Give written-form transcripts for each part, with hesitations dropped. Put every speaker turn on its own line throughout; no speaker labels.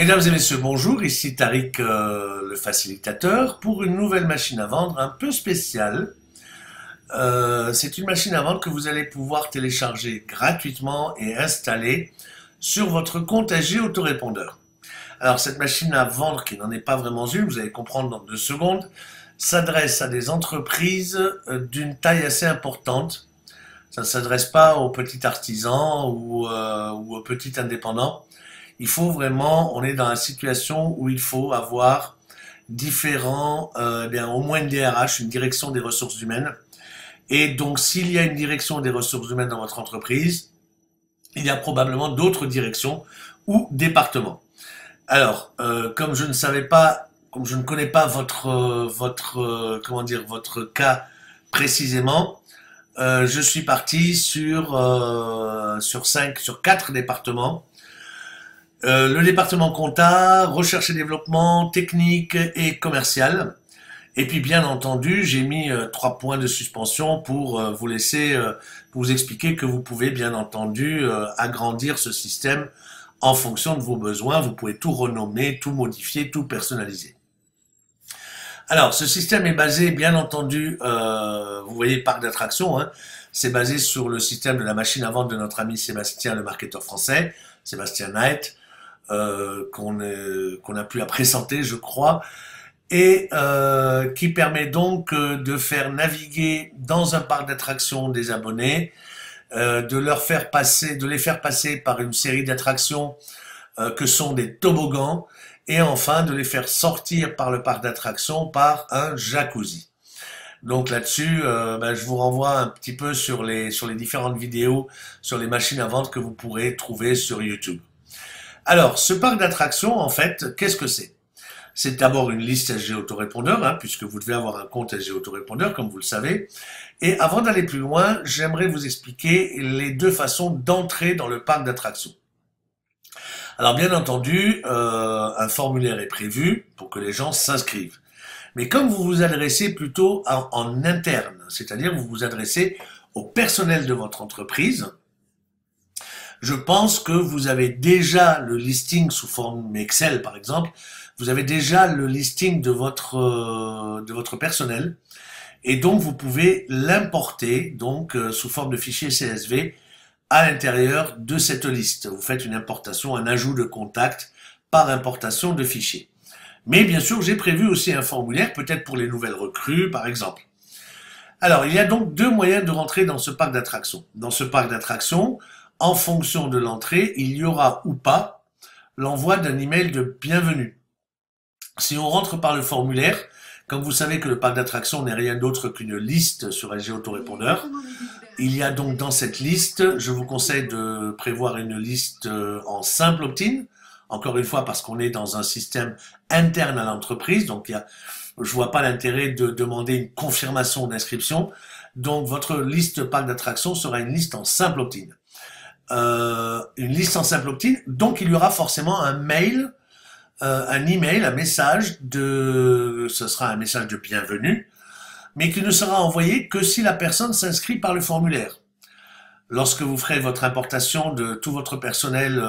Mesdames et messieurs, bonjour, ici Tariq, le facilitateur, pour une nouvelle machine à vendre un peu spéciale. C'est une machine à vendre que vous allez pouvoir télécharger gratuitement et installer sur votre compte SG Autorépondeur. Alors cette machine à vendre, qui n'en est pas vraiment une, vous allez comprendre dans 2 secondes, s'adresse à des entreprises d'une taille assez importante. Ça ne s'adresse pas aux petits artisans ou aux petits indépendants. Il faut vraiment, on est dans la situation où il faut avoir différents, au moins une DRH, une direction des ressources humaines. Et donc, s'il y a une direction des ressources humaines dans votre entreprise, il y a probablement d'autres directions ou départements. Alors, comme je ne savais pas, comme je ne connais pas votre cas précisément, je suis parti sur 4 départements. Le département compta, recherche et développement, technique et commercial. Et puis bien entendu, j'ai mis 3 points de suspension pour vous laisser vous expliquer que vous pouvez bien entendu agrandir ce système en fonction de vos besoins. Vous pouvez tout renommer, tout modifier, tout personnaliser. Alors, ce système est basé, bien entendu, vous voyez, parc d'attractions, hein, c'est basé sur le système de la machine à vendre de notre ami Sébastien, le marketeur français, Sébastien Knight, qu'on a pu présenter, je crois, et qui permet donc de faire naviguer dans un parc d'attractions des abonnés, de les faire passer par une série d'attractions que sont des toboggans, et enfin de les faire sortir par le parc d'attractions par un jacuzzi. Donc là-dessus, je vous renvoie un petit peu sur les différentes vidéos sur les machines à vendre que vous pourrez trouver sur YouTube. Alors, ce parc d'attractions, en fait, qu'est-ce que c'est? C'est d'abord une liste SG Autorépondeur, hein, puisque vous devez avoir un compte SG Autorépondeur, comme vous le savez. Et avant d'aller plus loin, j'aimerais vous expliquer les 2 façons d'entrer dans le parc d'attractions. Alors, bien entendu, un formulaire est prévu pour que les gens s'inscrivent. Mais comme vous vous adressez plutôt en interne, c'est-à-dire vous vous adressez au personnel de votre entreprise, je pense que vous avez déjà le listing sous forme Excel, par exemple. Vous avez déjà le listing de votre personnel. Et donc, vous pouvez l'importer donc sous forme de fichier CSV à l'intérieur de cette liste. Vous faites une importation, un ajout de contact par importation de fichiers. Mais bien sûr, j'ai prévu aussi un formulaire, peut-être pour les nouvelles recrues, par exemple. Alors, il y a donc 2 moyens de rentrer dans ce parc d'attractions. Dans ce parc d'attractions, en fonction de l'entrée, il y aura ou pas l'envoi d'un email de bienvenue. Si on rentre par le formulaire, comme vous savez que le parc d'attractions n'est rien d'autre qu'une liste sur SG Autorépondeur, il y a donc dans cette liste, je vous conseille de prévoir une liste en simple opt-in, encore une fois parce qu'on est dans un système interne à l'entreprise, donc je vois pas l'intérêt de demander une confirmation d'inscription. Donc votre liste parc d'attractions sera une liste en simple opt-in. Une liste en simple opt-in, donc il y aura forcément un mail, un email, un message ce sera un message de bienvenue, mais qui ne sera envoyé que si la personne s'inscrit par le formulaire. Lorsque vous ferez votre importation de tout votre personnel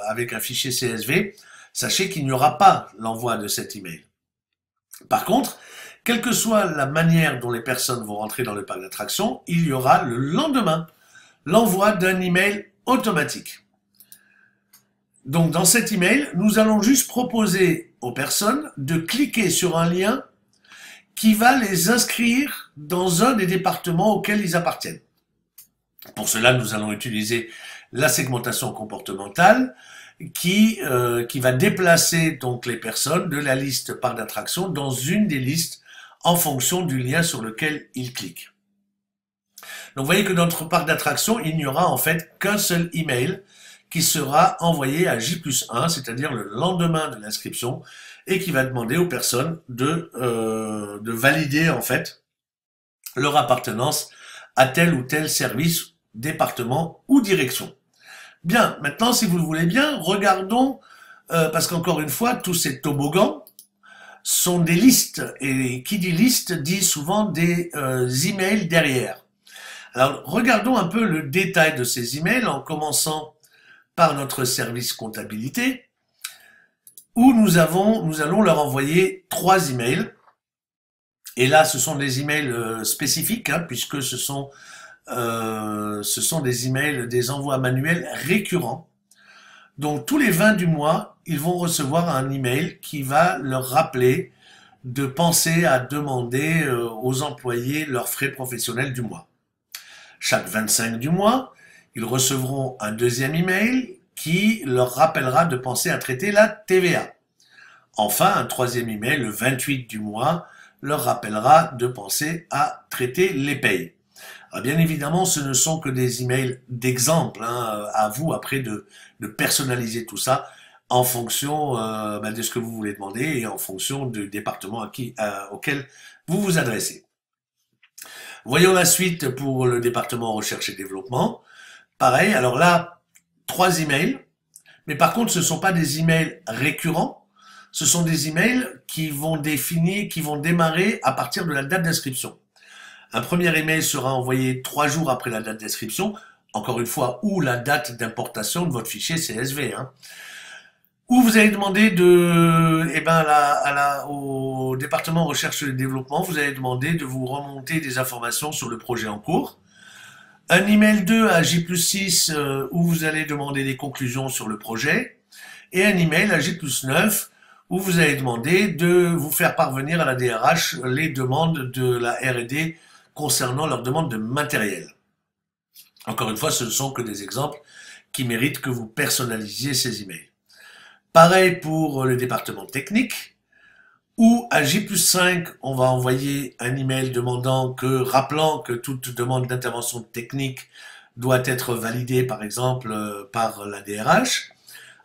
avec un fichier CSV, sachez qu'il n'y aura pas l'envoi de cet email. Par contre, quelle que soit la manière dont les personnes vont rentrer dans le parc d'attractions, il y aura le lendemain l'envoi d'un email automatique. Donc dans cet email, nous allons juste proposer aux personnes de cliquer sur un lien qui va les inscrire dans un des départements auxquels ils appartiennent. Pour cela, nous allons utiliser la segmentation comportementale qui va déplacer donc les personnes de la liste parc d'attractions dans une des listes en fonction du lien sur lequel ils cliquent. Donc vous voyez que dans notre parc d'attractions, il n'y aura en fait qu'un seul email qui sera envoyé à J+1, c'est-à-dire le lendemain de l'inscription, et qui va demander aux personnes de valider en fait leur appartenance à tel ou tel service, département ou direction. Bien, maintenant si vous le voulez bien, regardons, parce qu'encore une fois, tous ces toboggans sont des listes, et qui dit liste dit souvent des emails derrière. Alors regardons un peu le détail de ces emails en commençant par notre service comptabilité. où nous allons leur envoyer 3 emails. Et là, ce sont des emails spécifiques, hein, puisque ce sont des emails, des envois manuels récurrents. Donc tous les 20 du mois, ils vont recevoir un email qui va leur rappeler de penser à demander aux employés leurs frais professionnels du mois. Chaque 25 du mois, ils recevront un deuxième email qui leur rappellera de penser à traiter la TVA. Enfin, un troisième email, le 28 du mois, leur rappellera de penser à traiter les payes. Alors bien évidemment, ce ne sont que des emails d'exemple, hein, à vous après de personnaliser tout ça en fonction de ce que vous voulez demander et en fonction du département auquel vous vous adressez. Voyons la suite pour le département recherche et développement. Pareil, alors là, 3 emails, mais par contre, ce ne sont pas des emails récurrents, ce sont des emails qui vont démarrer à partir de la date d'inscription. Un premier email sera envoyé 3 jours après la date d'inscription, encore une fois, ou la date d'importation de votre fichier CSV, hein, où vous allez demander au département recherche et développement, vous allez demander de vous remonter des informations sur le projet en cours. Un email 2 à J+6 où vous allez demander des conclusions sur le projet. Et un email à J+9 où vous allez demander de vous faire parvenir à la DRH les demandes de la R&D concernant leur demande de matériel. Encore une fois, ce ne sont que des exemples qui méritent que vous personnalisiez ces emails. Pareil pour le département technique, où à J+5, on va envoyer un email rappelant que toute demande d'intervention technique doit être validée, par exemple, par la DRH.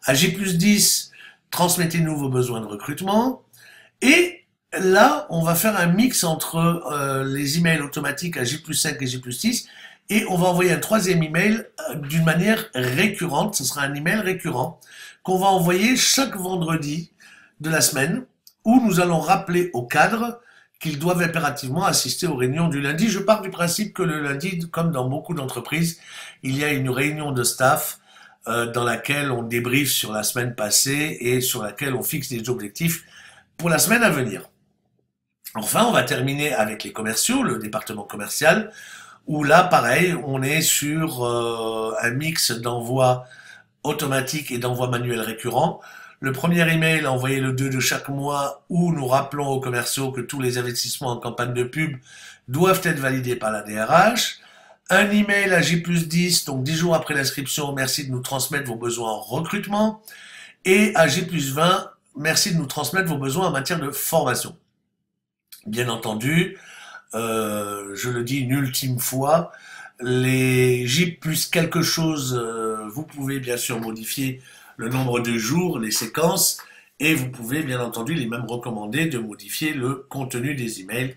À J+10, transmettez-nous vos besoins de recrutement. Et là, on va faire un mix entre les emails automatiques à J+5 et J+6 et on va envoyer un troisième email d'une manière récurrente. Ce sera un email récurrent qu'on va envoyer chaque vendredi de la semaine où nous allons rappeler aux cadres qu'ils doivent impérativement assister aux réunions du lundi. Je pars du principe que le lundi, comme dans beaucoup d'entreprises, il y a une réunion de staff dans laquelle on débriefe sur la semaine passée et sur laquelle on fixe des objectifs pour la semaine à venir. Enfin, on va terminer avec les commerciaux, le département commercial, où là, pareil, on est sur un mix d'envois automatiques et d'envois manuels récurrents. Le premier email envoyé le 2 de chaque mois où nous rappelons aux commerciaux que tous les investissements en campagne de pub doivent être validés par la DRH. Un email à J+10, donc 10 jours après l'inscription, merci de nous transmettre vos besoins en recrutement. Et à J+20, merci de nous transmettre vos besoins en matière de formation. Bien entendu, je le dis une ultime fois, les J plus quelque chose, vous pouvez bien sûr modifier le nombre de jours, les séquences, et vous pouvez bien entendu les mêmes recommander de modifier le contenu des emails,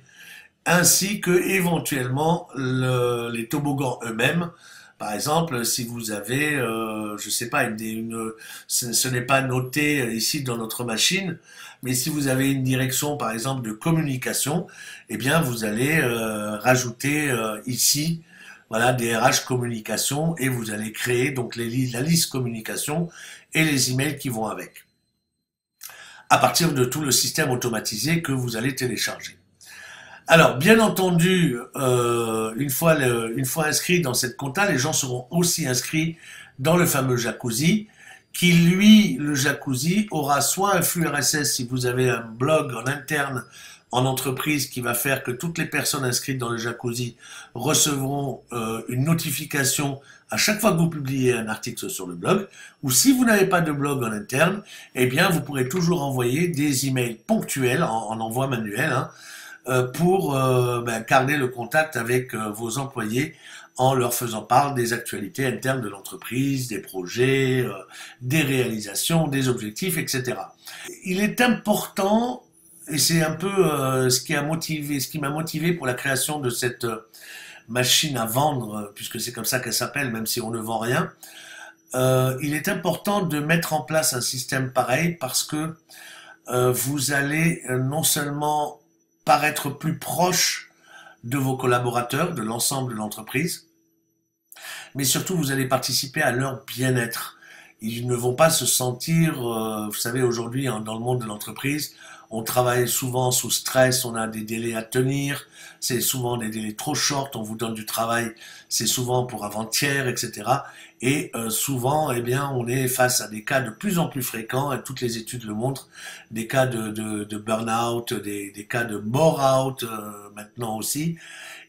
ainsi que éventuellement les toboggans eux-mêmes. Par exemple, si vous avez, je sais pas, ce n'est pas noté ici dans notre machine, mais si vous avez une direction, par exemple, de communication, eh bien, vous allez rajouter ici, voilà, DRH communication, et vous allez créer donc la liste communication et les emails qui vont avec, à partir de tout le système automatisé que vous allez télécharger. Alors, bien entendu, une fois inscrits dans cette compta, les gens seront aussi inscrits dans le fameux jacuzzi, qui lui, le jacuzzi, aura soit un flux RSS si vous avez un blog en interne en entreprise qui va faire que toutes les personnes inscrites dans le jacuzzi recevront une notification à chaque fois que vous publiez un article sur le blog, ou si vous n'avez pas de blog en interne, eh bien vous pourrez toujours envoyer des emails ponctuels en envoi manuel, hein, pour garder le contact avec vos employés en leur faisant part des actualités internes de l'entreprise, des projets, des réalisations, des objectifs, etc. Il est important, et c'est un peu ce qui m'a motivé pour la création de cette machine à vendre, puisque c'est comme ça qu'elle s'appelle, même si on ne vend rien. Il est important de mettre en place un système pareil parce que vous allez non seulement paraître plus proche de vos collaborateurs, de l'ensemble de l'entreprise, mais surtout vous allez participer à leur bien-être. ils ne vont pas se sentir, vous savez, aujourd'hui, dans le monde de l'entreprise, on travaille souvent sous stress, on a des délais à tenir, c'est souvent des délais trop short, on vous donne du travail, c'est souvent pour avant-hier, etc. Et souvent, eh bien, on est face à des cas de plus en plus fréquents, et toutes les études le montrent, des cas de burn-out, des cas de bore-out maintenant aussi.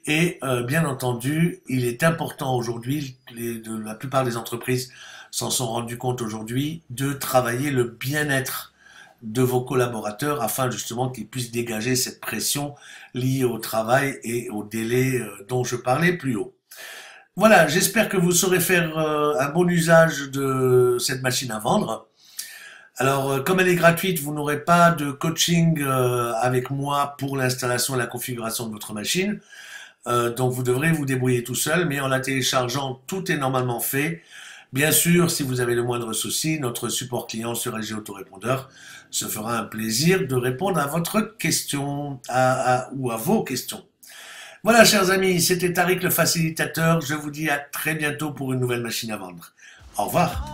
Et bien entendu, il est important aujourd'hui, la plupart des entreprises s'en sont rendues compte aujourd'hui, de travailler le bien-être de vos collaborateurs afin justement qu'ils puissent dégager cette pression liée au travail et au délai dont je parlais plus haut. Voilà, j'espère que vous saurez faire un bon usage de cette machine à vendre. Alors, comme elle est gratuite, vous n'aurez pas de coaching avec moi pour l'installation et la configuration de votre machine. Donc, vous devrez vous débrouiller tout seul, mais en la téléchargeant, tout est normalement fait. Bien sûr, si vous avez le moindre souci, notre support client sur LG Autorépondeur se fera un plaisir de répondre à votre question ou à vos questions. Voilà, chers amis, c'était Tariq le facilitateur. Je vous dis à très bientôt pour une nouvelle machine à vendre. Au revoir.